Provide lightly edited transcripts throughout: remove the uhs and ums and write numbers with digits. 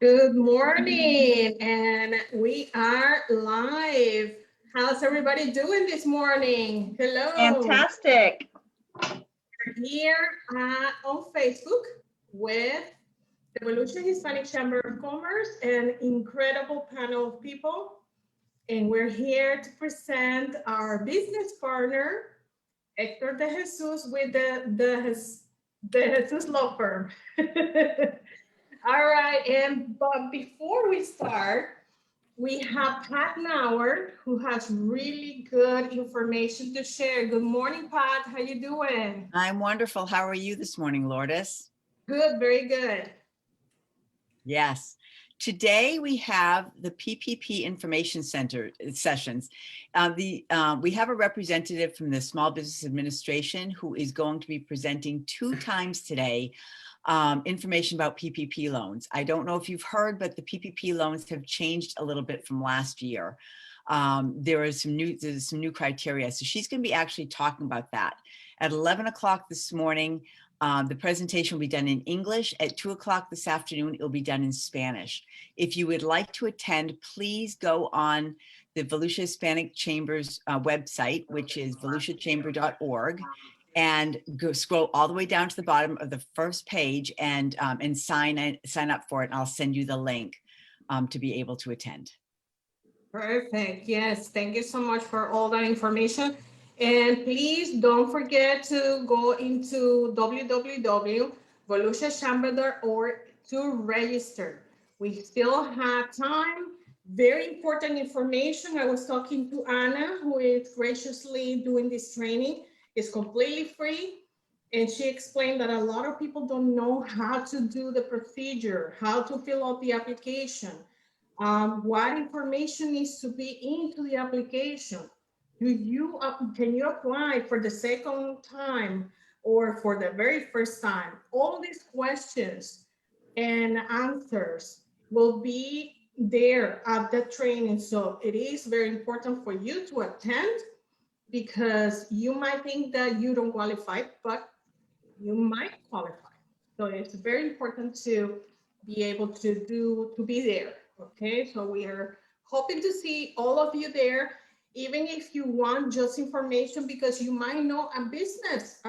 Good morning, and we are live. How's everybody doing this morning? Hello. Fantastic. We're here on Facebook with the Volusia Hispanic Chamber of Commerce, an incredible panel of people. And we're here to present our business partner, Hector de Jesus, with the Jesus Law Firm. All right, but before we start, we have Pat Nauer, who has really good information to share. Good morning, Pat. How you doing? I'm wonderful. How are you this morning, Lourdes? Good, very good. Yes. Today we have the PPP Information Center sessions. We have a representative from the Small Business Administration who is going to be presenting 2 times today information about PPP loans. I don't know if you've heard, but the PPP loans have changed a little bit from last year. There's some new criteria. So she's going to be actually talking about that. At 11 o'clock this morning, the presentation will be done in English. At 2 o'clock this afternoon, it'll be done in Spanish. If you would like to attend, please go on the Volusia Hispanic Chamber's website, which is volusiachamber.org, and scroll all the way down to the bottom of the first page and sign up for it. And I'll send you the link to be able to attend. Perfect. Yes. Thank you so much for all that information. And please don't forget to go into www.volusiachamber.org to register. We still have time. Very important information. I was talking to Anna, who is graciously doing this training. It's completely free. And she explained that a lot of people don't know how to do the procedure, how to fill out the application, what information needs to be into the application. Can you apply for the second time or for the very first time? All these questions and answers will be there at the training. So it is very important for you to attend, because you might think that you don't qualify, but you might qualify. So it's very important to be able to be there. Okay, so we are hoping to see all of you there, even if you want just information, because you might know a business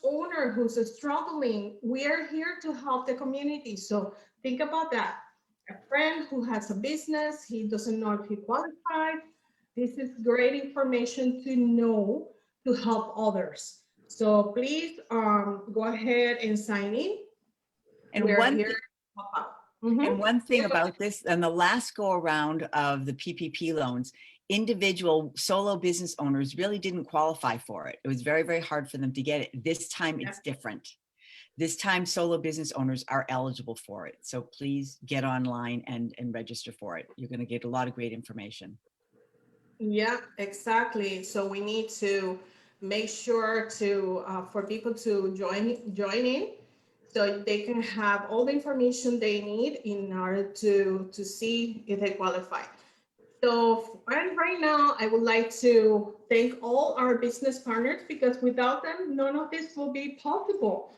owner who's struggling. We are here to help the community. So think about that. A friend who has a business, he doesn't know if he qualified. This is great information to know to help others. So please go ahead and sign in. And one thing about this, and the last go around of the PPP loans, individual solo business owners really didn't qualify for it. It was very, very hard for them to get it. This time it's different. This time solo business owners are eligible for it. So please get online and register for it. You're going to get a lot of great information. Yeah, exactly. So we need to make sure to for people to join in, so they can have all the information they need in order to see if they qualify. So right now, I would like to thank all our business partners, because without them, none of this will be possible.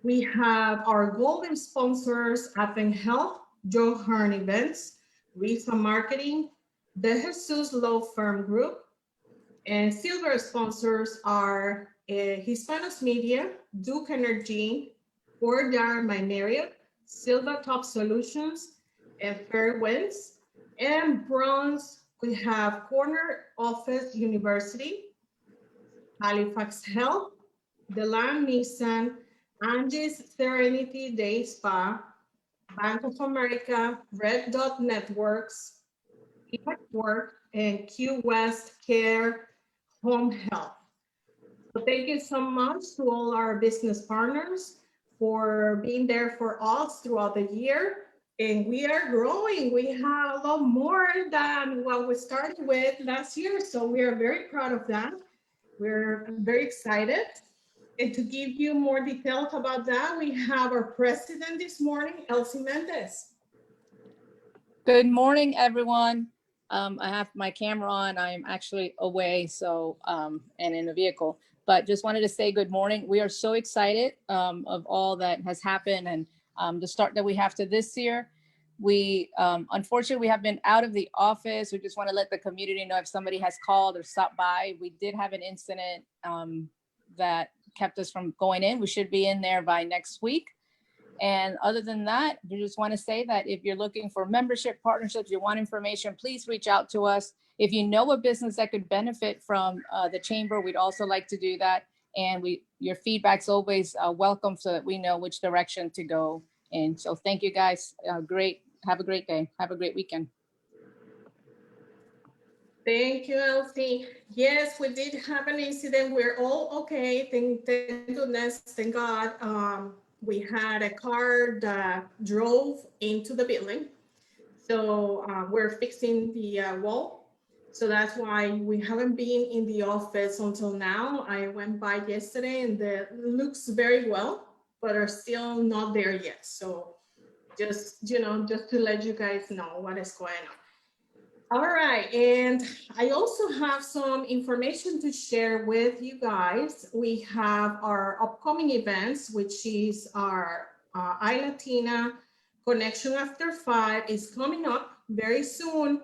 We have our golden sponsors, Advent Health, Joe Hearn Events, Risa Marketing, the Jesus Law Firm Group, and silver sponsors are Hispanos Media, Duke Energy, Bordar by Marriott, Silva Top Solutions, and Fair Winds. And bronze, we have Corner Office University, Halifax Health, Delan Nissan, Angie's Serenity Day Spa, Bank of America, Red Dot Networks, Work, and Q West Care Home Health. So thank you so much to all our business partners for being there for us throughout the year. And we are growing. We have a lot more than what we started with last year. So we are very proud of that. We're very excited. And to give you more details about that, we have our president this morning, Elsie Mendez. Good morning, everyone. I have my camera on. I'm actually away, so and in a vehicle, but just wanted to say good morning. We are so excited of all that has happened and the start that we have to this year. We, unfortunately, we have been out of the office. We just want to let the community know if somebody has called or stopped by. We did have an incident that kept us from going in. We should be in there by next week. And other than that, we just want to say that if you're looking for membership partnerships, you want information, please reach out to us. If you know a business that could benefit from the chamber, we'd also like to do that. And your feedback's always welcome so that we know which direction to go in. So thank you guys. Great. Have a great day. Have a great weekend. Thank you, Elsie. Yes, we did have an incident. We're all okay. Thank goodness, thank God. We had a car that drove into the building. So we're fixing the wall. So that's why we haven't been in the office until now. I went by yesterday and it looks very well, but are still not there yet. So just to let you guys know what is going on. All right, and I also have some information to share with you guys. We have our upcoming events, which is our iLatina Connection After 5 is coming up very soon,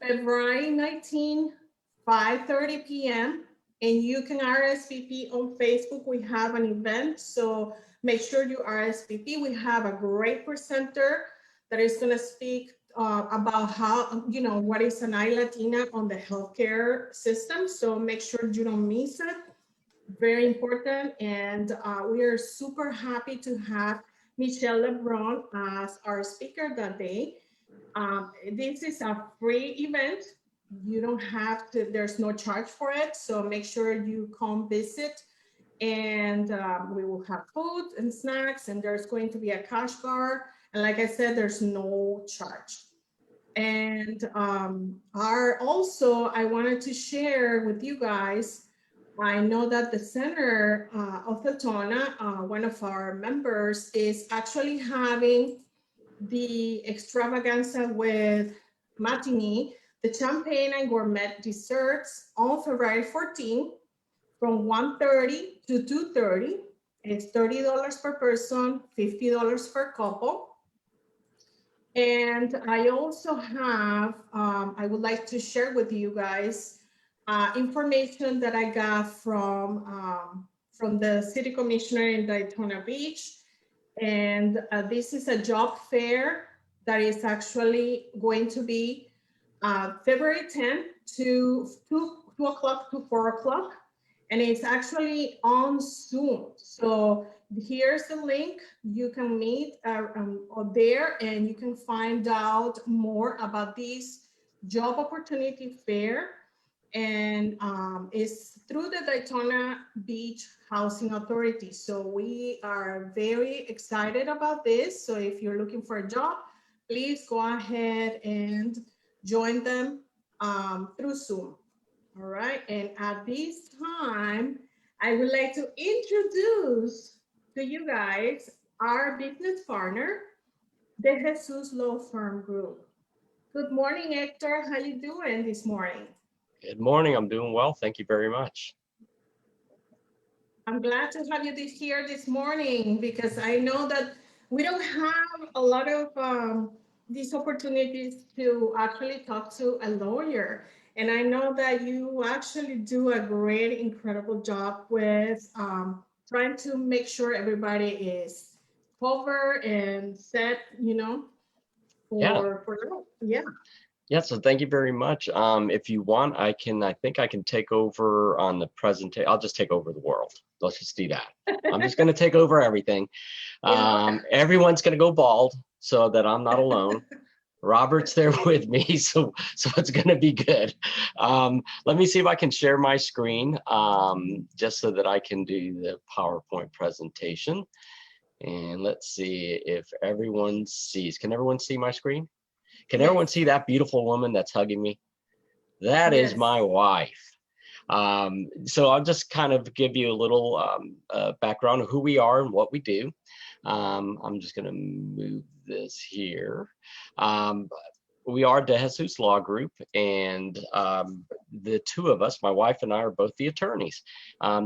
February 19, 5:30 p.m. And you can RSVP on Facebook. We have an event, so make sure you RSVP. We have a great presenter that is going to speak about how, what is an iLatina on the healthcare system. So make sure you don't miss it. Very important. And we are super happy to have Michelle Lebron as our speaker that day. This is a free event. You don't have to, there's no charge for it. So make sure you come visit, and we will have food and snacks, and there's going to be a cash bar. And like I said, there's no charge. And also, I wanted to share with you guys, I know that the center of Deltona, one of our members, is actually having the extravaganza with matinee, the champagne and gourmet desserts on February 14 from 1:30 to 2:30. It's $30 per person, $50 per couple. And I also have, I would like to share with you guys information that I got from the city commissioner in Daytona Beach. And this is a job fair that is actually going to be February 10th to 2 o'clock to 4 o'clock. And it's actually on Zoom. So here's the link. You can meet there, and you can find out more about this job opportunity fair. And it's through the Daytona Beach Housing Authority. So we are very excited about this. So if you're looking for a job, please go ahead and join them through Zoom. All right, and at this time, I would like to introduce to you guys our business partner, the Jesus Law Firm Group. Good morning, Hector. How you doing this morning? Good morning. I'm doing well. Thank you very much. I'm glad to have you here this morning, because I know that we don't have a lot of these opportunities to actually talk to a lawyer. And I know that you actually do a great, incredible job with trying to make sure everybody is covered and set, Yeah, so thank you very much. If you want, I think I can take over on the presentation. I'll just take over the world. Let's just do that. I'm just going to take over everything. Everyone's going to go bald so that I'm not alone. Robert's there with me, so it's going to be good. Let me see if I can share my screen just so that I can do the PowerPoint presentation. And let's see if everyone sees. Can everyone see my screen? Can everyone see that beautiful woman that's hugging me? That is my wife. So I'll just kind of give you a little background of who we are and what we do. I'm just going to move this here. We are De Jesus Law Group, and the two of us, my wife and I, are both the attorneys.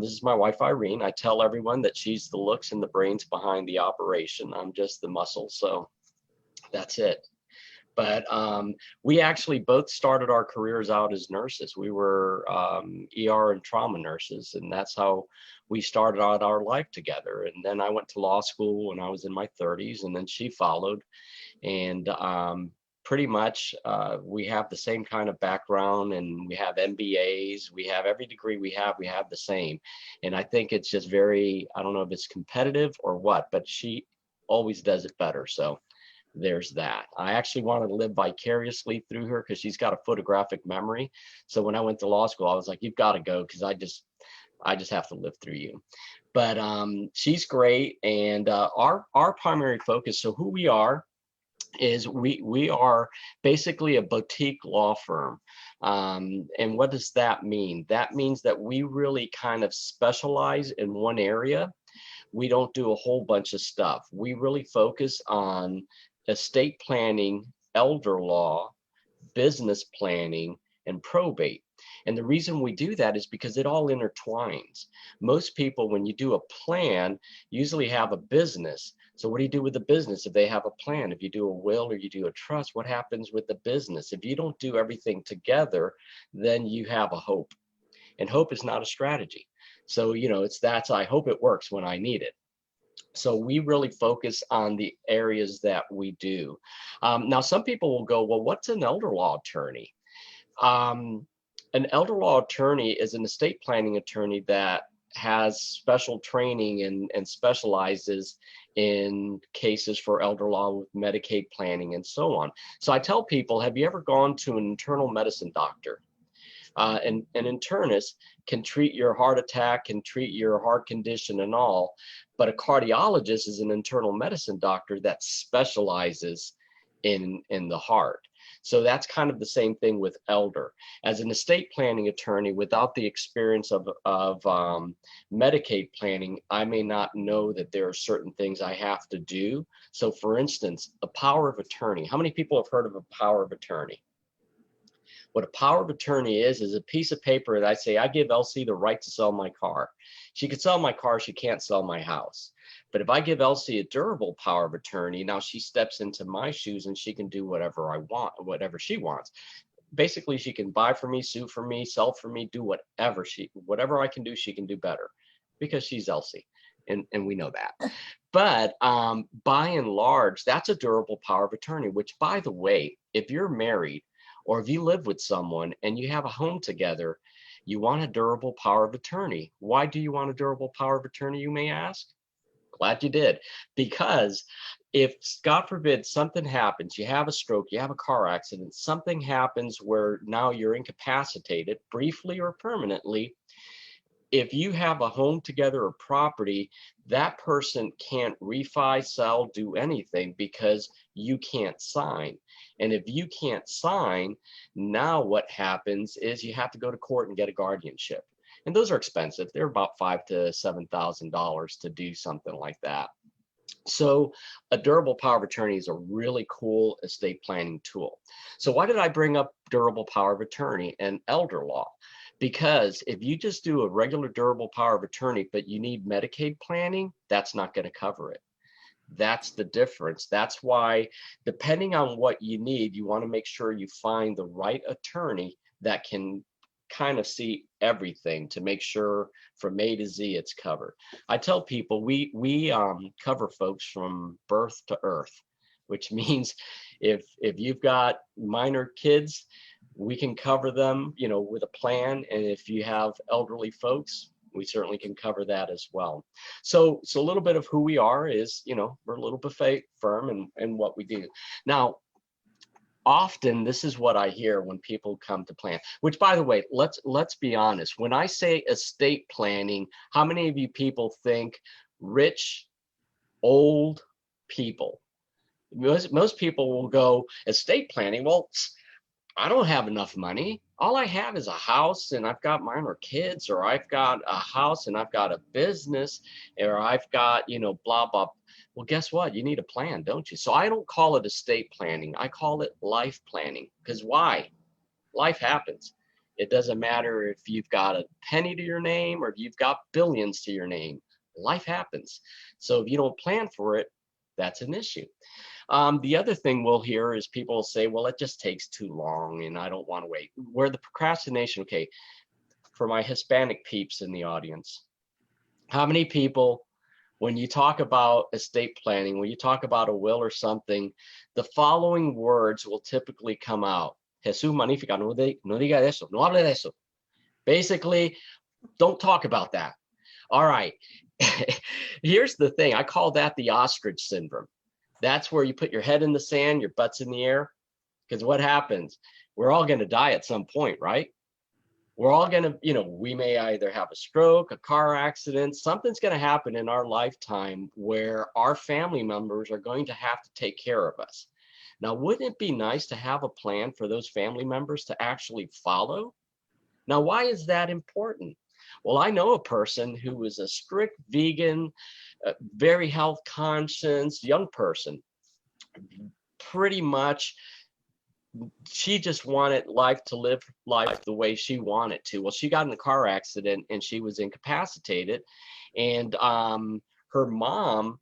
This is my wife, Irene. I tell everyone that she's the looks and the brains behind the operation. I'm just the muscle, so that's it. But we actually both started our careers out as nurses. We were ER and trauma nurses, and that's how we started out our life together. And then I went to law school when I was in my 30s, and then she followed. And pretty much we have the same kind of background, and we have MBAs. We have every degree we have the same. And I think it's just very, I don't know if it's competitive or what, but she always does it better. So there's that. I actually wanted to live vicariously through her because she's got a photographic memory. So when I went to law school, I was like, you've got to go, because I just have to live through you. But she's great. And our primary focus, so who we are is we are basically a boutique law firm. And what does that mean? That means that we really kind of specialize in one area. We don't do a whole bunch of stuff. We really focus on estate planning, elder law, business planning, and probate. And the reason we do that is because it all intertwines. Most people, when you do a plan, usually have a business. So what do you do with the business if they have a plan? If you do a will or you do a trust, what happens with the business? If you don't do everything together, then you have a hope. And hope is not a strategy. So, I hope it works when I need it. So we really focus on the areas that we do. Now, some people will go, well, what's an elder law attorney? An elder law attorney is an estate planning attorney that has special training and specializes in cases for elder law with Medicaid planning and so on. So I tell people, have you ever gone to an internal medicine doctor? An internist can treat your heart attack, can treat your heart condition and all, but a cardiologist is an internal medicine doctor that specializes in the heart. So that's kind of the same thing with elder. As an estate planning attorney, without the experience of Medicaid planning, I may not know that there are certain things I have to do. So for instance, a power of attorney. How many people have heard of a power of attorney? What a power of attorney is a piece of paper that I say, I give Elsie the right to sell my car. She could sell my car, she can't sell my house. But if I give Elsie a durable power of attorney, now she steps into my shoes and she can do whatever I want, whatever she wants. Basically, she can buy for me, sue for me, sell for me, do whatever I can do, she can do better because she's Elsie. And we know that. But by and large, that's a durable power of attorney, which, by the way, if you're married, or if you live with someone and you have a home together, you want a durable power of attorney. Why do you want a durable power of attorney, you may ask? Glad you did. Because if, God forbid, something happens, you have a stroke, you have a car accident, something happens where now you're incapacitated, briefly or permanently, if you have a home together or property, that person can't refi, sell, do anything because you can't sign. And if you can't sign, now what happens is you have to go to court and get a guardianship. And those are expensive. They're about $5,000 to $7,000 to do something like that. So a durable power of attorney is a really cool estate planning tool. So why did I bring up durable power of attorney and elder law? Because if you just do a regular durable power of attorney, but you need Medicaid planning, that's not going to cover it. That's the difference. That's why, depending on what you need, you want to make sure you find the right attorney that can kind of see everything to make sure from A to Z it's covered. I tell people we cover folks from birth to earth, which means if you've got minor kids, we can cover them, with a plan. And if you have elderly folks, we certainly can cover that as well. So a little bit of who we are is, we're a little buffet firm and what we do. Now, often this is what I hear when people come to plan, which, by the way, let's be honest. When I say estate planning, how many of you people think rich, old people? Most people will go estate planning. Well, I don't have enough money. All I have is a house and I've got minor kids, or I've got a house and I've got a business, or I've got, blah, blah. Well, guess what? You need a plan, don't you? So I don't call it estate planning. I call it life planning. Because why? Life happens. It doesn't matter if you've got a penny to your name or if you've got billions to your name. Life happens. So if you don't plan for it, that's an issue. The other thing we'll hear is people will say, well, it just takes too long and I don't want to wait. Where the procrastination, okay, for my Hispanic peeps in the audience, how many people, when you talk about estate planning, when you talk about a will or something, the following words will typically come out. Jesús magnifica, no diga eso, no hable de eso. Basically, don't talk about that. All right. Here's the thing. I call that the ostrich syndrome. That's where you put your head in the sand, your butt's in the air. Because what happens? We're all going to die at some point, right? We're all going to, we may either have a stroke, a car accident, something's going to happen in our lifetime where our family members are going to have to take care of us. Now, wouldn't it be nice to have a plan for those family members to actually follow? Now, why is that important? Well, I know a person who was a strict vegan, very health conscious young person. Pretty much, she just wanted life to live life the way she wanted to. Well, she got in a car accident and she was incapacitated. And her mom,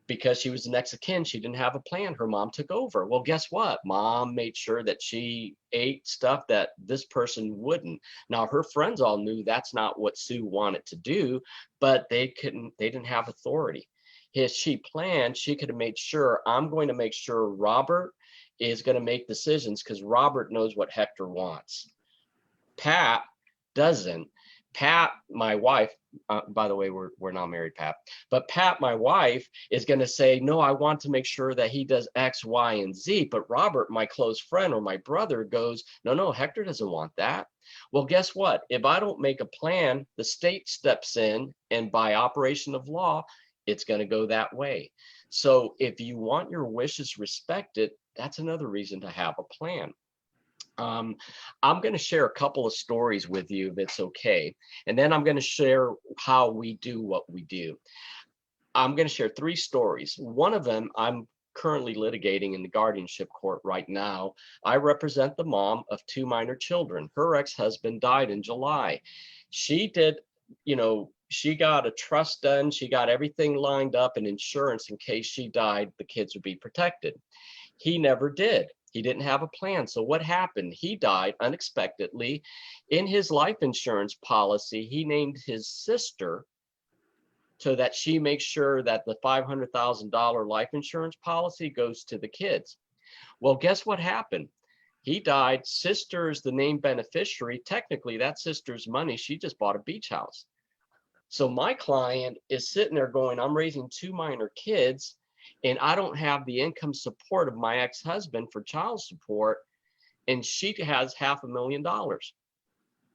because she was the next of kin, she didn't have a plan. Her mom took over. Well, guess what? Mom made sure that she ate stuff that this person wouldn't. Now, her friends all knew that's not what Sue wanted to do, but they didn't have authority. If she planned, she could have made sure, I'm going to make sure Robert is going to make decisions because Robert knows what Hector wants. Pat doesn't. Pat, my wife, by the way, we're not married, Pat, but Pat, my wife, is going to say, no, I want to make sure that he does X, Y, and Z. But Robert, my close friend or my brother, goes, no, Hector doesn't want that. Well, guess what? If I don't make a plan, the state steps in, and by operation of law, it's going to go that way. So if you want your wishes respected, that's another reason to have a plan. I'm going to share a couple of stories with you, if it's okay. And then I'm going to share how we do what we do. I'm going to share 3 stories. One of them, I'm currently litigating in the guardianship court right now. I represent the mom of 2 minor children. Her ex-husband died in July. She did, she got a trust done. She got everything lined up and insurance in case she died, the kids would be protected. He never did. He didn't have a plan. So what happened? He died unexpectedly. In his life insurance policy, he named his sister so that she makes sure that the $500,000 life insurance policy goes to the kids. Well, guess what happened? He died. Sister is the named beneficiary. Technically, that sister's money. She just bought a beach house. So my client is sitting there going, I'm raising 2 minor kids, and I don't have the income support of my ex-husband for child support, and she has $500,000.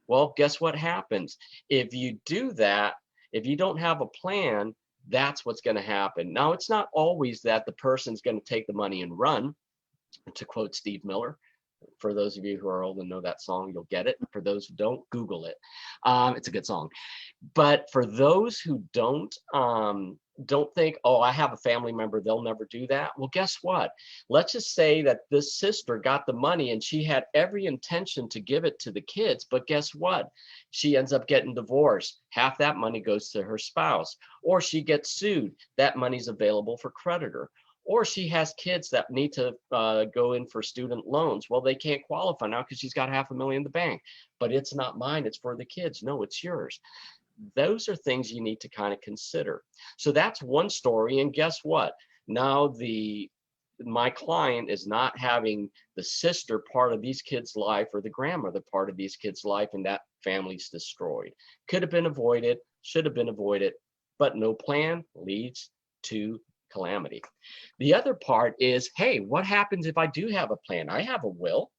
Well, guess what happens? If you do that, if you don't have a plan, that's what's going to happen. Now, it's not always that the person's going to take the money and run, to quote Steve Miller. For those of you who are old and know that song, you'll get it. For those who don't, Google it. It's a good song. But for those who don't think, oh, I have a family member, they'll never do that. Well, guess what? Let's just say that this sister got the money and she had every intention to give it to the kids. But guess what? She ends up getting divorced. Half that money goes to her spouse, or she gets sued. That money's available for creditor. Or she has kids that need to go in for student loans. Well, they can't qualify now because she's got $500,000 in the bank. But it's not mine, it's for the kids. No, it's yours. Those are things you need to kind of consider. So that's one story. And guess what? Now my client is not having the sister part of these kids' life or the grandmother part of these kids' life, and that family's destroyed. Could have been avoided, should have been avoided, but no plan leads to calamity. The other part is, hey, what happens if I do have a plan? I have a will.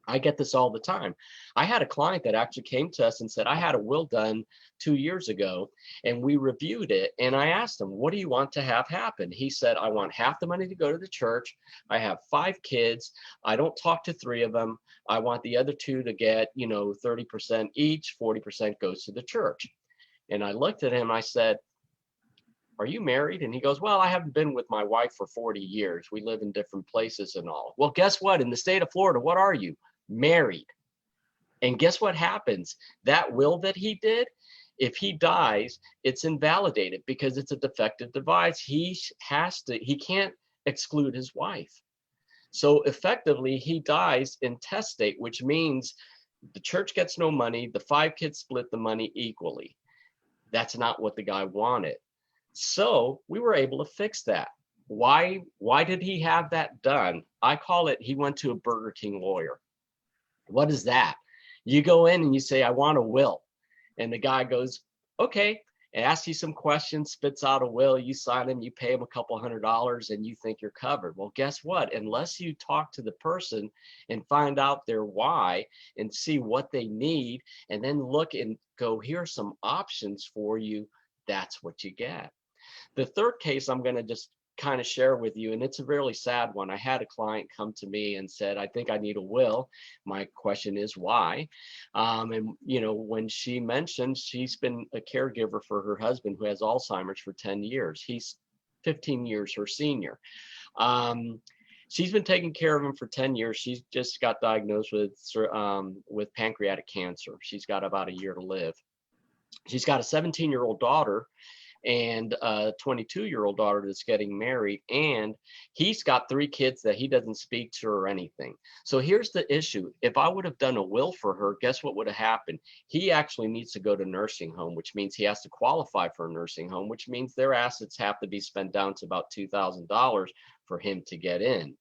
I get this all the time. I had a client that actually came to us and said, I had a will done 2 years ago, and we reviewed it. And I asked him, what do you want to have happen? He said, I want half the money to go to the church. I have 5 kids. I don't talk to 3 of them. I want the other 2 to get, 30% each, 40% goes to the church. And I looked at him, I said, are you married? And he goes, well, I haven't been with my wife for 40 years. We live in different places and all. Well, guess what? In the state of Florida, what are you? Married. And guess what happens? That will that he did, If he dies, it's invalidated because it's a defective device. He can't exclude his wife. So effectively, he dies intestate, which means the church gets no money. The 5 kids split the money equally. That's not what the guy wanted. So we were able to fix that. Why did he have that done? I call it, he went to a Burger King lawyer. What is that? You go in and you say, I want a will. And the guy goes, okay, and asks you some questions, spits out a will, you sign him, you pay him a couple $100 and you think you're covered. Well, guess what? Unless you talk to the person and find out their why and see what they need, and then look and go, here's some options for you, that's what you get. The third case I'm going to just kind of share with you, and it's a really sad one. I had a client come to me and said, I think I need a will. My question is why? And when she mentioned she's been a caregiver for her husband who has Alzheimer's for 10 years. He's 15 years her senior. She's been taking care of him for 10 years. She's just got diagnosed with pancreatic cancer. She's got about a year to live. She's got a 17-year-old daughter and a 22-year-old daughter that's getting married, and he's got 3 kids that he doesn't speak to or anything. So here's the issue. If I would have done a will for her, guess what would have happened? He actually needs to go to nursing home, which means he has to qualify for a nursing home, which means their assets have to be spent down to about $2,000 for him to get in.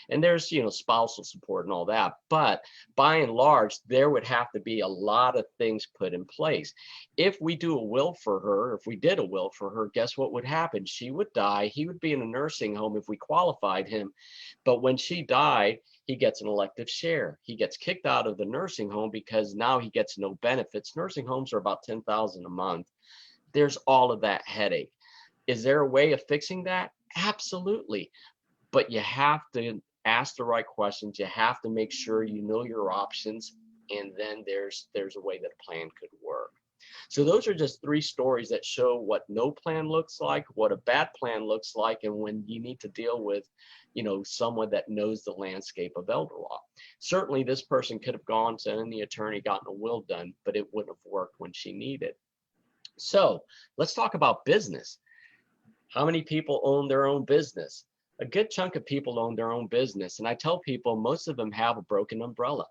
And there's, spousal support and all that. But by and large, there would have to be a lot of things put in place. If we do a will for her, if we did a will for her, guess what would happen? She would die. He would be in a nursing home if we qualified him. But when she died, he gets an elective share. He gets kicked out of the nursing home because now he gets no benefits. Nursing homes are about $10,000 a month. There's all of that headache. Is there a way of fixing that? Absolutely. But you have to ask the right questions. You have to make sure you know your options, and then there's a way that a plan could work. So those are just 3 stories that show what no plan looks like, what a bad plan looks like, and when you need to deal with, someone that knows the landscape of elder law. Certainly this person could have gone to any attorney, gotten a will done, but it wouldn't have worked when she needed. So let's talk about business. How many people own their own business? A good chunk of people own their own business. And I tell people, most of them have a broken umbrella.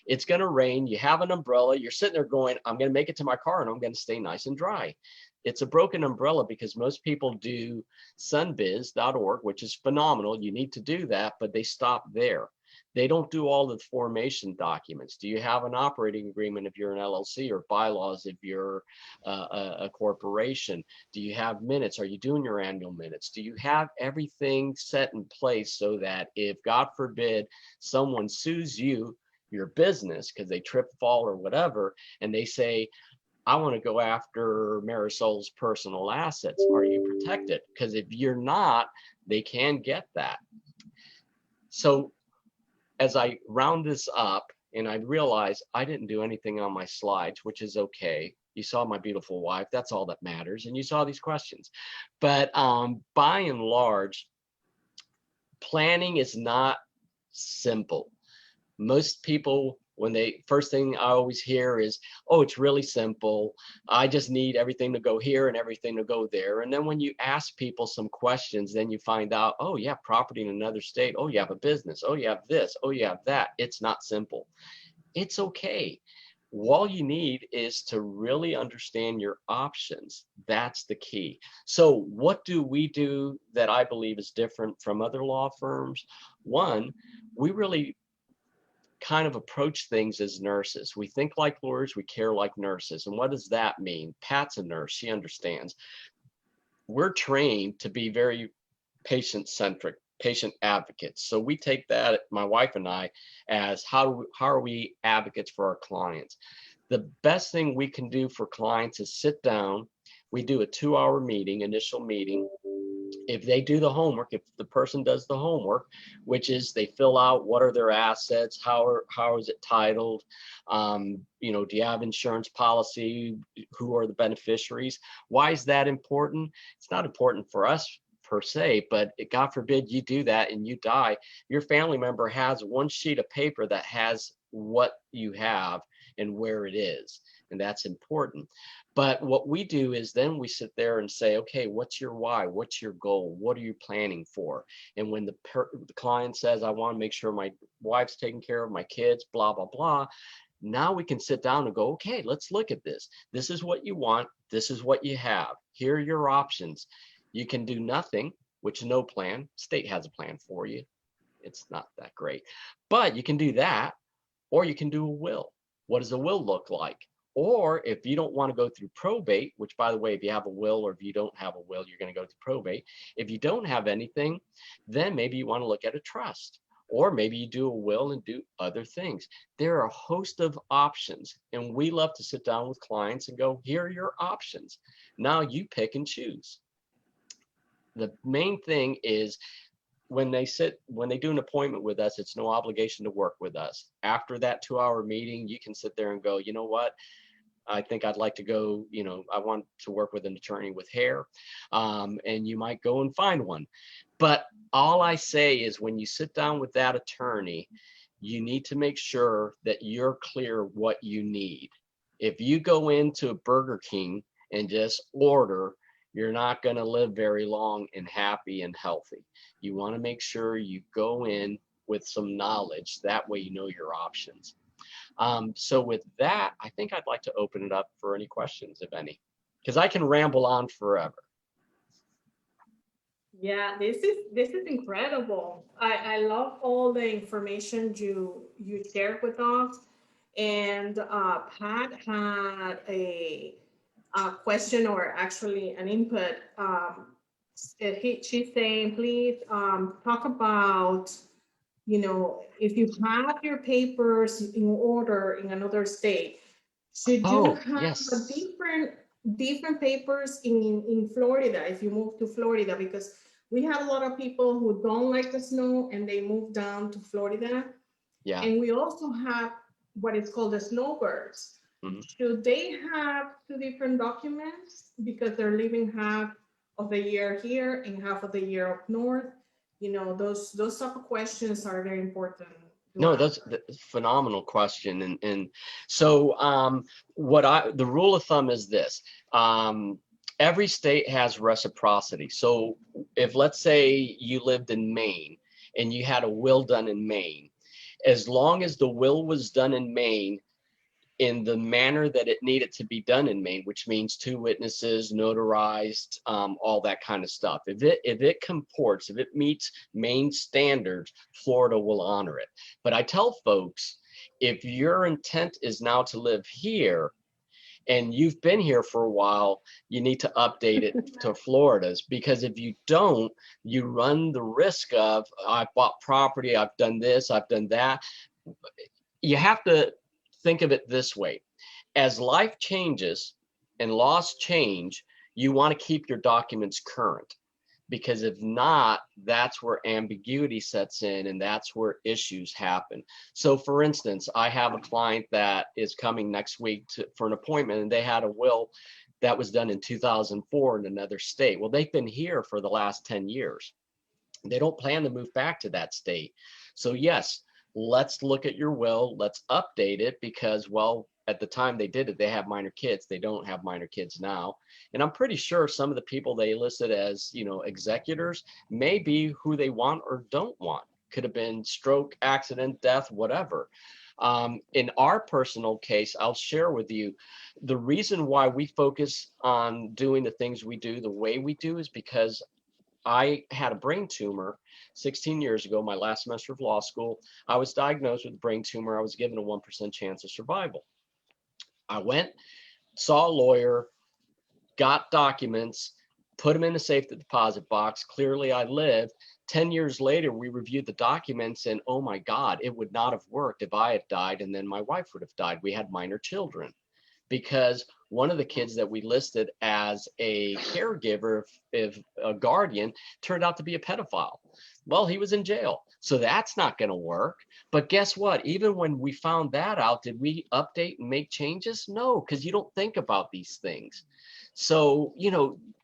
It's going to rain. You have an umbrella. You're sitting there going, I'm going to make it to my car and I'm going to stay nice and dry. It's a broken umbrella because most people do sunbiz.org, which is phenomenal. You need to do that, but they stop there. They don't do all the formation documents. Do you have an operating agreement if you're an LLC, or bylaws if you're a corporation? Do you have minutes? Are you doing your annual minutes? Do you have everything set in place so that if, God forbid, someone sues you, your business, because they trip, fall, or whatever, and they say, I want to go after Marisol's personal assets, are you protected? Because if you're not, they can get that. So as I round this up, and I realized I didn't do anything on my slides, which is okay. You saw my beautiful wife. That's all that matters. And you saw these questions. But by and large, planning is not simple. Most people, first thing I always hear is, oh, it's really simple. I just need everything to go here and everything to go there. And then when you ask people some questions, then you find out, oh, you have property in another state. Oh, you have a business. Oh, you have this. Oh, you have that. It's not simple. It's okay. All you need is to really understand your options. That's the key. So what do we do that I believe is different from other law firms? One, we really kind of approach things as nurses. We think like lawyers, we care like nurses. And what does that mean? Pat's a nurse, she understands. We're trained to be very patient-centric, patient advocates. So we take that, my wife and I, as how are we advocates for our clients? The best thing we can do for clients is sit down. We do a 2-hour meeting, initial meeting. If they do the homework, if the person does the homework, which is they fill out what are their assets, how is it titled, do you have insurance policy, who are the beneficiaries? Why is that important? It's not important for us per se, but God forbid you do that and you die, your family member has one sheet of paper that has what you have and where it is. and that's important. But what we do is then we sit there and say, okay, what's your why? What's your goal? What are you planning for? And when the client says, I want to make sure my wife's taken care of, my kids, blah, blah, blah, now we can sit down and go, okay, let's look at this. This is what you want. This is what you have. Here are your options. You can do nothing, which is no plan. State has a plan for you. It's not that great, but you can do that, or you can do a will. What does a will look like? Or if you don't want to go through probate, which by the way, if you have a will or if you don't have a will, you're going to go through probate. If you don't have anything, then maybe you want to look at a trust, or maybe you do a will and do other things. There are a host of options, and we love to sit down with clients and go, here are your options. Now you pick and choose. The main thing is when they do an appointment with us, it's no obligation to work with us. After that 2-hour meeting, you can sit there and go, you know what? I think I'd like to go, I want to work with an attorney with hair. And you might go and find one. But all I say is when you sit down with that attorney, you need to make sure that you're clear what you need. If you go into a Burger King and just order, you're not going to live very long and happy and healthy. You want to make sure you go in with some knowledge. That way you know your options. So with that, I think I'd like to open it up for any questions, if any, because I can ramble on forever. Yeah, this is incredible. I love all the information you shared with us. And Pat had a question, or actually an input. She's saying, please talk about, if you have your papers in order in another state, should you have Yes. different papers in Florida if you move to Florida? Because we have a lot of people who don't like the snow and they move down to Florida. Yeah. And we also have what is called the snowbirds. Mm-hmm. Should they have 2 different documents because they're living half of the year here and half of the year up north? Those type of questions are very important. No, that's a phenomenal question. And so the rule of thumb is this. Every state has reciprocity. So if, let's say, you lived in Maine and you had a will done in Maine, as long as the will was done in Maine in the manner that it needed to be done in Maine, which means 2 witnesses, notarized, all that kind of stuff. If it comports, if it meets Maine standards, Florida will honor it. But I tell folks, if your intent is now to live here and you've been here for a while, you need to update it to Florida's, because if you don't, you run the risk of, I bought property, I've done this, I've done that. You have to think of it this way. As life changes and laws change, you want to keep your documents current, because if not, that's where ambiguity sets in and that's where issues happen. So for instance, I have a client that is coming next week for an appointment, and they had a will that was done in 2004 in another state. Well, they've been here for the last 10 years. They don't plan to move back to that state. So yes, let's look at your will, let's update it, because, well, at the time they did it, they have minor kids. They don't have minor kids now. And I'm pretty sure some of the people they listed as, executors may be who they want or don't want. Could have been stroke, accident, death, whatever. In our personal case, I'll share with you, the reason why we focus on doing the things we do the way we do is because I had a brain tumor 16 years ago, my last semester of law school. I was diagnosed with a brain tumor. I was given a 1% chance of survival. I went, saw a lawyer, got documents, put them in a safe deposit box. Clearly I lived. 10 years later, we reviewed the documents and, oh my God, it would not have worked if I had died and then my wife would have died. We had minor children, because one of the kids that we listed as a caregiver, if a guardian, turned out to be a pedophile. Well, he was in jail. So that's not going to work. But guess what? Even when we found that out, did we update and make changes? No, because you don't think about these things. So,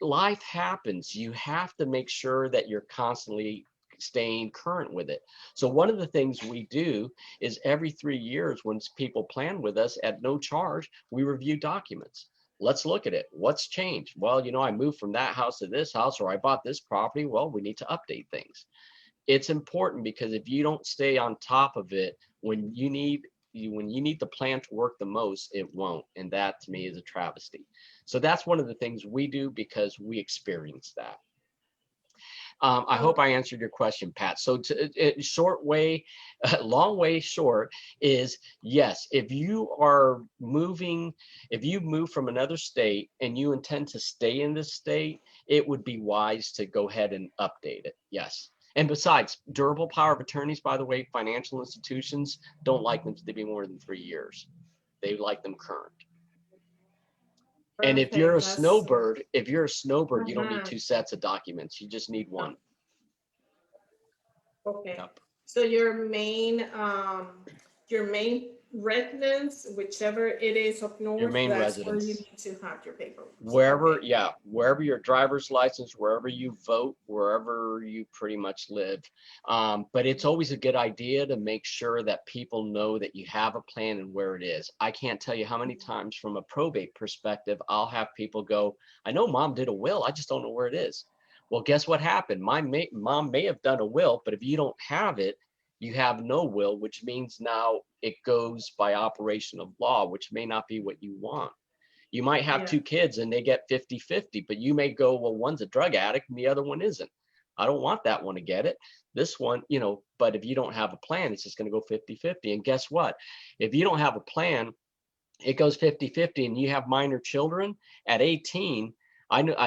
life happens. You have to make sure that you're constantly staying current with it. So one of the things we do is every 3 years when people plan with us at no charge, we review documents. Let's look at it. What's changed? Well, you know, I moved from that house to this house, or I bought this property. Well, we need to update things. It's important because if you don't stay on top of it, when you need the plan to work the most, it won't. And that to me is a travesty. So that's one of the things we do because we experience that. I hope I answered your question, Pat. So short way, long way short is yes, if you move from another state and you intend to stay in this state, it would be wise to go ahead and update it. Yes. And besides, durable power of attorneys, by the way, financial institutions don't like them to be more than 3 years. They like them current. And if you're a snowbird, you don't need 2 sets of documents. You just need one. Okay. Yep. So your main residence, whichever it is up north, Your main that's where you residence. need to have your paperwork. Wherever, Okay. yeah, wherever your driver's license, wherever you vote, wherever you pretty much live. But it's always a good idea to make sure that people know that you have a plan and where it is. I can't tell you how many times from a probate perspective, I'll have people go, I know mom did a will, I just don't know where it is. Well, guess what happened? My mom may have done a will, but if you don't have it, you have no will, which means now it goes by operation of law, which may not be what you want. You might have Yeah. 2 kids and they get 50-50, but you may go, well, one's a drug addict and the other one isn't. I don't want that one to get it. This one, you know, but if you don't have a plan, it's just going to go 50-50. And guess what? If you don't have a plan, it goes 50-50 and you have minor children at 18.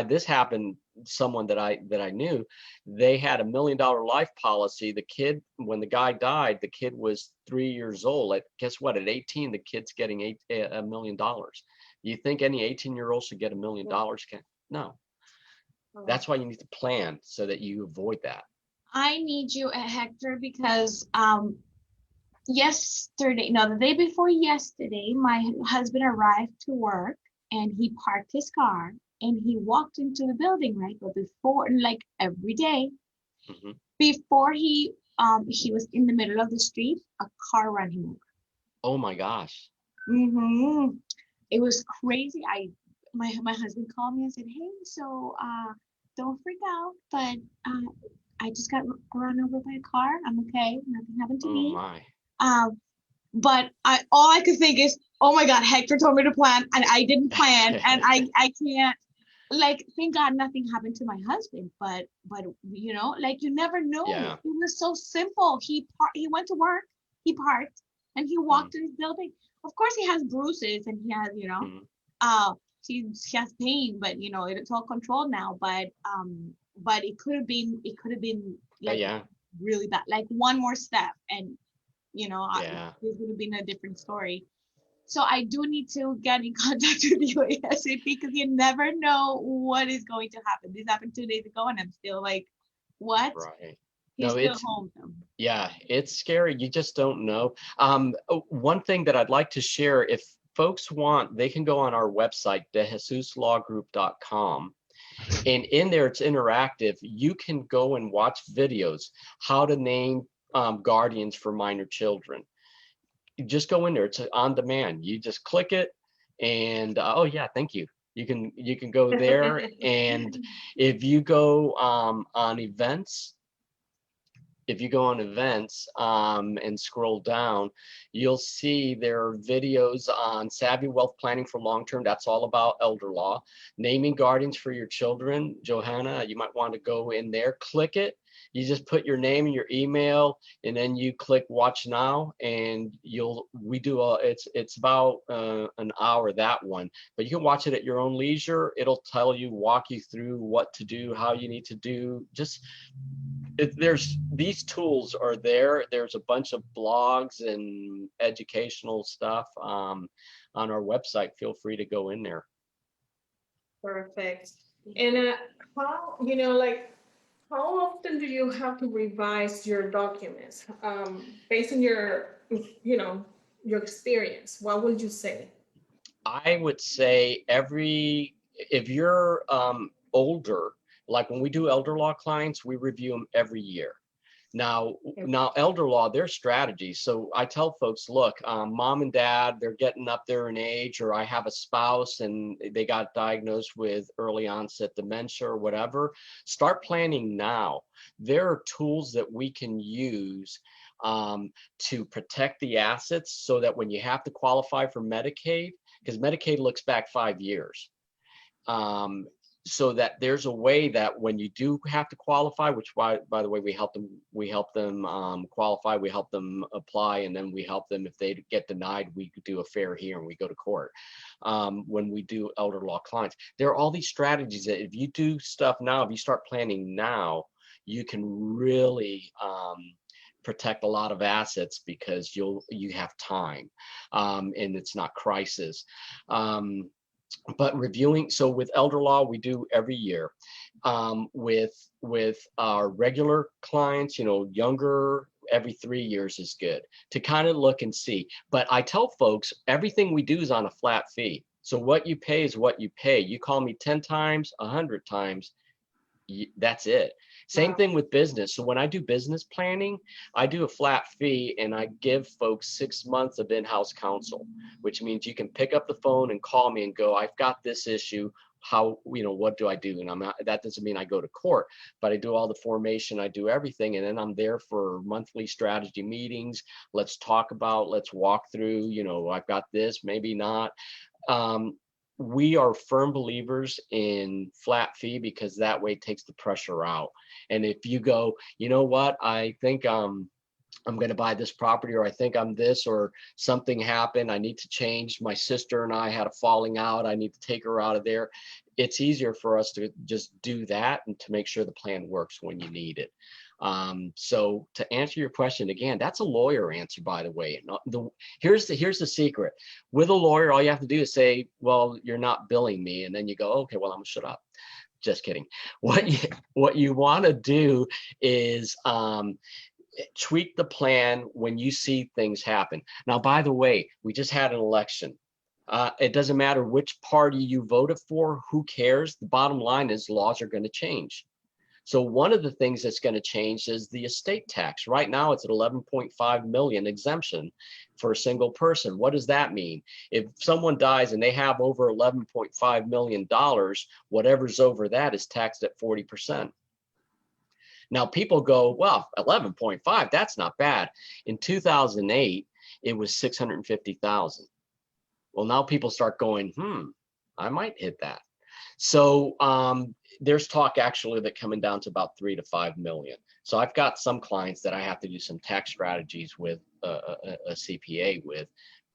This happened, someone that I knew, they had $1 million life policy. The kid, when the guy died, the kid was 3 years old. Guess what? At 18, the kid's getting $1 million. You think any 18-year-old should get $1 million? No. That's why you need to plan so that you avoid that. I need you, Hector, because the day before yesterday, my husband arrived to work and he parked his car and he walked into the building, right? But before, like every day, before he was in the middle of the street, a car ran him over. Oh my gosh. It was crazy. My husband called me and said, hey, so don't freak out, but I just got run over by a car. I'm okay. Nothing happened to me. My. But all I could think is, oh my God, Hector told me to plan and I didn't plan and I can't, like, thank God nothing happened to my husband, but you know, like, you never know. Yeah. It was so simple. He went to work, he parked, and he walked in his building. Of course he has bruises and he has, you know, he has pain, but you know, it's all controlled now. But it could have been like really bad, like one more step and you know, this would have been a different story. So I do need to get in contact with you ASAP because you never know what is going to happen. This happened 2 days ago and I'm still like, what? Right. He's No, still home. Yeah, it's scary. You just don't know. One thing that I'd like to share, if folks want, they can go on our website, DeJesusLawGroup.com. And in there, it's interactive. You can go and watch videos, how to name guardians for minor children. You just go in there, it's on demand. You just click it and oh yeah, thank you. You can go there. And if you go on events, and scroll down, you'll see there are videos on Savvy Wealth Planning for Long-Term. That's all about elder law. Naming guardians for your children. Johanna, you might want to go in there, click it. You just put your name and your email, and then you click watch now, and it's about an hour, that one, but you can watch it at your own leisure. It'll walk you through what to do, how you need to do. These tools are there. There's a bunch of blogs and educational stuff on our website. Feel free to go in there. Perfect. And how, you know, like, how often do you have to revise your documents based on your, you know, your experience? What would you say? I would say if you're older, like when we do elder law clients, we review them every year. Now, Okay. now elder law, their strategy. So I tell folks, look, mom and dad, they're getting up there in age, or I have a spouse and they got diagnosed with early onset dementia or whatever. Start planning now. There are tools that we can use to protect the assets so that when you have to qualify for Medicaid, because Medicaid looks back 5 years. So that there's a way that when you do have to qualify, which by the way, we help them qualify, we help them apply, and then we help them if they get denied, we do a fair hearing, we go to court. When we do elder law clients, there are all these strategies that if you do stuff now, if you start planning now, you can really protect a lot of assets because you have time, and it's not crisis. But reviewing, so with elder law, we do every year. With our regular clients, younger, every 3 years is good to kind of look and see. But I tell folks, everything we do is on a flat fee. So what you pay is what you pay. You call me 10 times, 100 times, that's it. Same Wow. thing with business. So when I do business planning, I do a flat fee and I give folks 6 months of in-house counsel, which means you can pick up the phone and call me and go, I've got this issue. How, what do I do? And that doesn't mean I go to court, but I do all the formation, I do everything. And then I'm there for monthly strategy meetings. Let's talk about, let's walk through, I've got this, maybe not. We are firm believers in flat fee because that way it takes the pressure out. And if you go, you know what, I think I'm going to buy this property, or I think I'm this, or something happened, I need to change. My sister and I had a falling out, I need to take her out of there. It's easier for us to just do that and to make sure the plan works when you need it. So to answer your question again, that's a lawyer answer, by the way. Here's the secret. With a lawyer, all you have to do is say, well, you're not billing me. And then you go, okay, well, I'm gonna shut up. Just kidding. What you want to do is tweak the plan when you see things happen. Now, by the way, we just had an election. It doesn't matter which party you voted for, who cares? The bottom line is laws are going to change. So one of the things that's going to change is the estate tax. Right now, it's at 11.5 million exemption for a single person. What does that mean? If someone dies and they have over $11.5 million, whatever's over that is taxed at 40%. Now people go, well, 11.5, that's not bad. In 2008, it was 650,000. Well, now people start going, I might hit that. So there's talk actually that coming down to about 3 to 5 million. So I've got some clients that I have to do some tax strategies with a CPA with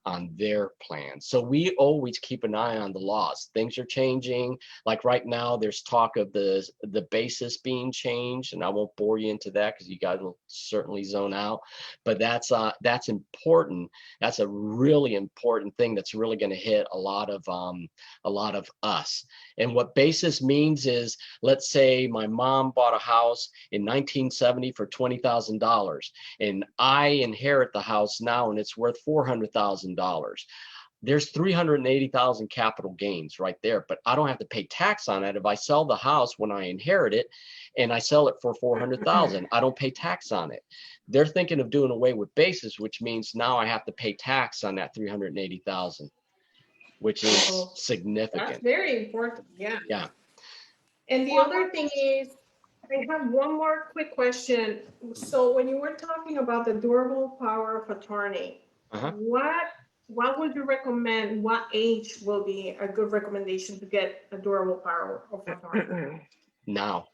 on their plan. So we always keep an eye on the laws. Things are changing. Like right now, there's talk of the basis being changed, and I won't bore you into that because you guys will certainly zone out. But that's important. That's a really important thing that's really going to hit a lot of us. And what basis means is, let's say my mom bought a house in 1970 for $20,000, and I inherit the house now and it's worth $400,000. There's 380,000 capital gains right there, but I don't have to pay tax on it. If I sell the house when I inherit it and I sell it for 400,000, I don't pay tax on it. They're thinking of doing away with basis, which means now I have to pay tax on that 380,000, which is significant. That's very important. Yeah. Yeah. And the other thing is, I have one more quick question. So when you were talking about the durable power of attorney, what would you recommend? What age will be a good recommendation to get a durable power of attorney? Now.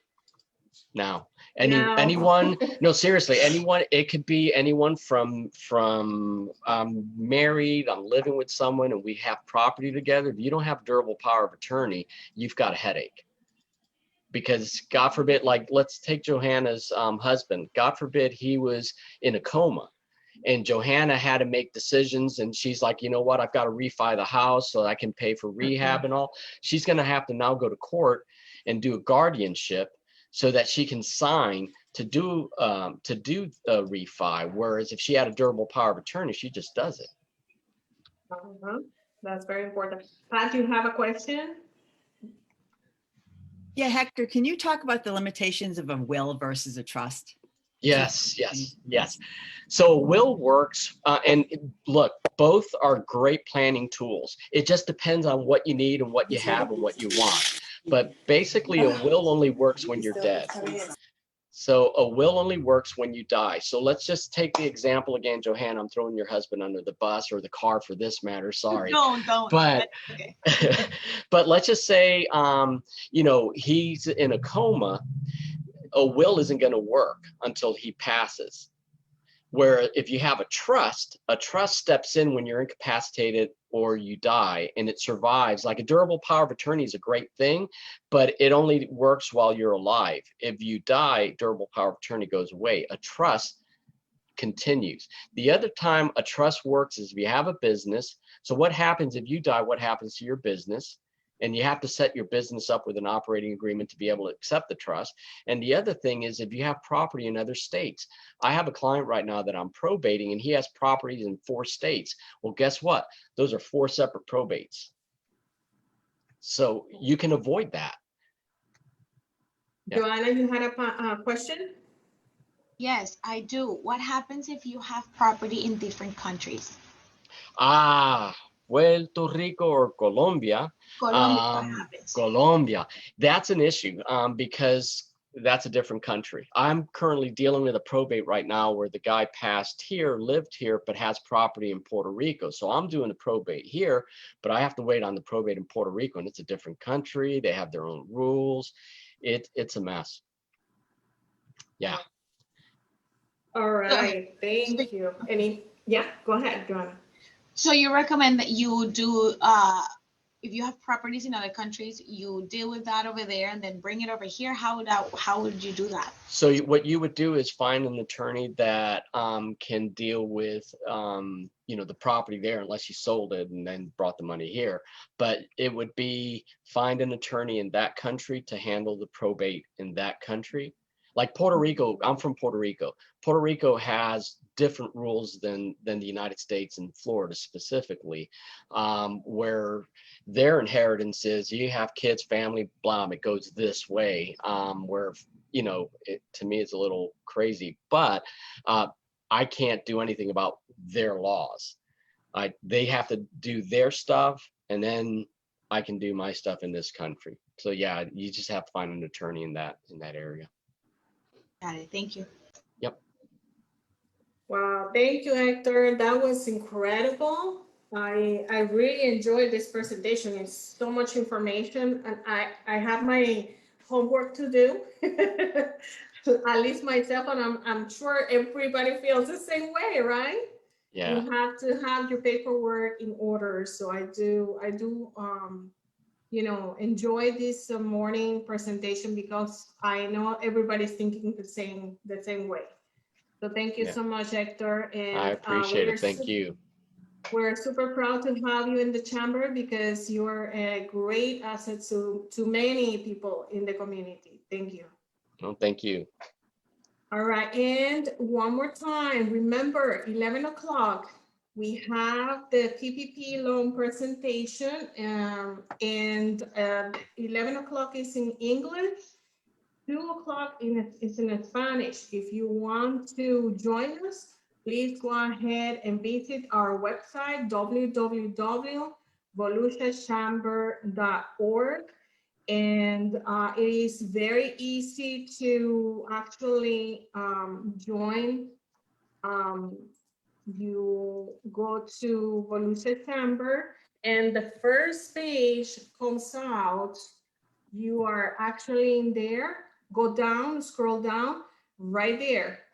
Anyone, no, seriously, anyone, it could be anyone from I'm married, I'm living with someone and we have property together. If you don't have durable power of attorney, you've got a headache. Because God forbid, like let's take Johanna's husband, God forbid he was in a coma and Johanna had to make decisions and she's like, you know what, I've got to refi the house so I can pay for rehab and all. She's going to have to now go to court and do a guardianship so that she can sign to do a refi. Whereas if she had a durable power of attorney, she just does it. That's very important. Pat, do you have a question? Yeah, Hector, can you talk about the limitations of a will versus a trust? Yes, yes, yes. So a will works, look, both are great planning tools. It just depends on what you need and what you have and what you want. But basically, a will only works when you're dead. So a will only works when you die. So let's just take the example again, Johanna. I'm throwing your husband under the bus, or the car for this matter. Sorry. Don't. But Okay. but let's just say he's in a coma. A will isn't going to work until he passes. Where if you have a trust steps in when you're incapacitated or you die, and it survives. Like a durable power of attorney is a great thing, but it only works while you're alive. If you die, durable power of attorney goes away. A trust continues. The other time a trust works is if you have a business. So what happens if you die? What happens to your business? And you have to set your business up with an operating agreement to be able to accept the trust. And the other thing is if you have property in other states. I have a client right now that I'm probating, and he has properties in 4 states. Well, guess what? Those are 4 separate probates. So you can avoid that. Yeah. Joanna, you had a question? Yes, I do. What happens if you have property in different countries? Puerto Rico or Colombia. Colombia, what happens? Colombia. That's an issue because that's a different country. I'm currently dealing with a probate right now where the guy passed here, lived here, but has property in Puerto Rico. So I'm doing the probate here, but I have to wait on the probate in Puerto Rico, and it's a different country. They have their own rules. It's a mess. Yeah. All right, thank you. Yeah, go ahead, Joanna. So you recommend that you do, if you have properties in other countries, you deal with that over there and then bring it over here? How would you do that? So what you would do is find an attorney that can deal with the property there, unless you sold it and then brought the money here. But it would be find an attorney in that country to handle the probate in that country. Like Puerto Rico, I'm from Puerto Rico. Puerto Rico has different rules than the United States and Florida specifically, where their inheritance is you have kids, family, blah, it goes this way, where, to me, it's a little crazy, but I can't do anything about their laws. They have to do their stuff, and then I can do my stuff in this country. So yeah, you just have to find an attorney in that area. Got it. Thank you. Yep. Wow, thank you, Hector. That was incredible. I really enjoyed this presentation. It's so much information, and I have my homework to do. At least myself, and I'm sure everybody feels the same way, right? Yeah. You have to have your paperwork in order. So I do enjoy this morning presentation because I know everybody's thinking the same way. So thank you so much, Hector. And I appreciate it. Thank you. We're super proud to have you in the chamber because you're a great asset to many people in the community. Thank you. Well, thank you. All right, and one more time, remember 11 o'clock, we have the PPP loan presentation, and 11 o'clock is in English, 2 o'clock is in Spanish. If you want to join us, please go ahead and visit our website, www.volusiachamber.org. And it is very easy to actually join. You go to Volusia Chamber, and the first page comes out. You are actually in there. Go down, scroll down, right there.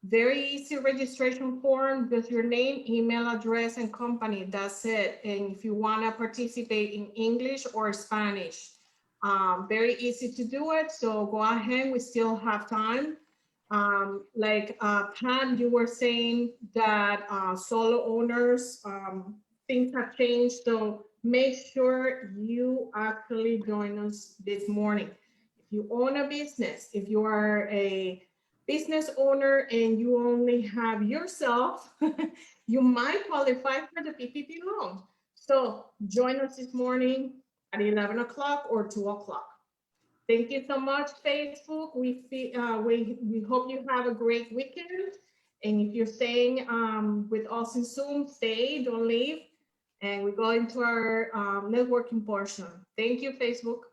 Very easy registration form, just your name, email address, and company. That's it. And if you want to participate in English or Spanish, very easy to do it. So go ahead, we still have time. Like Pat, you were saying that solo owners, things have changed. So make sure you actually join us this morning. If you own a business, if you are a business owner and you only have yourself, you might qualify for the PPP loan. So join us this morning at 11 o'clock or 2 o'clock. Thank you so much, Facebook. We hope you have a great weekend. And if you're staying with us in Zoom, stay, don't leave. And we go into our networking portion. Thank you, Facebook.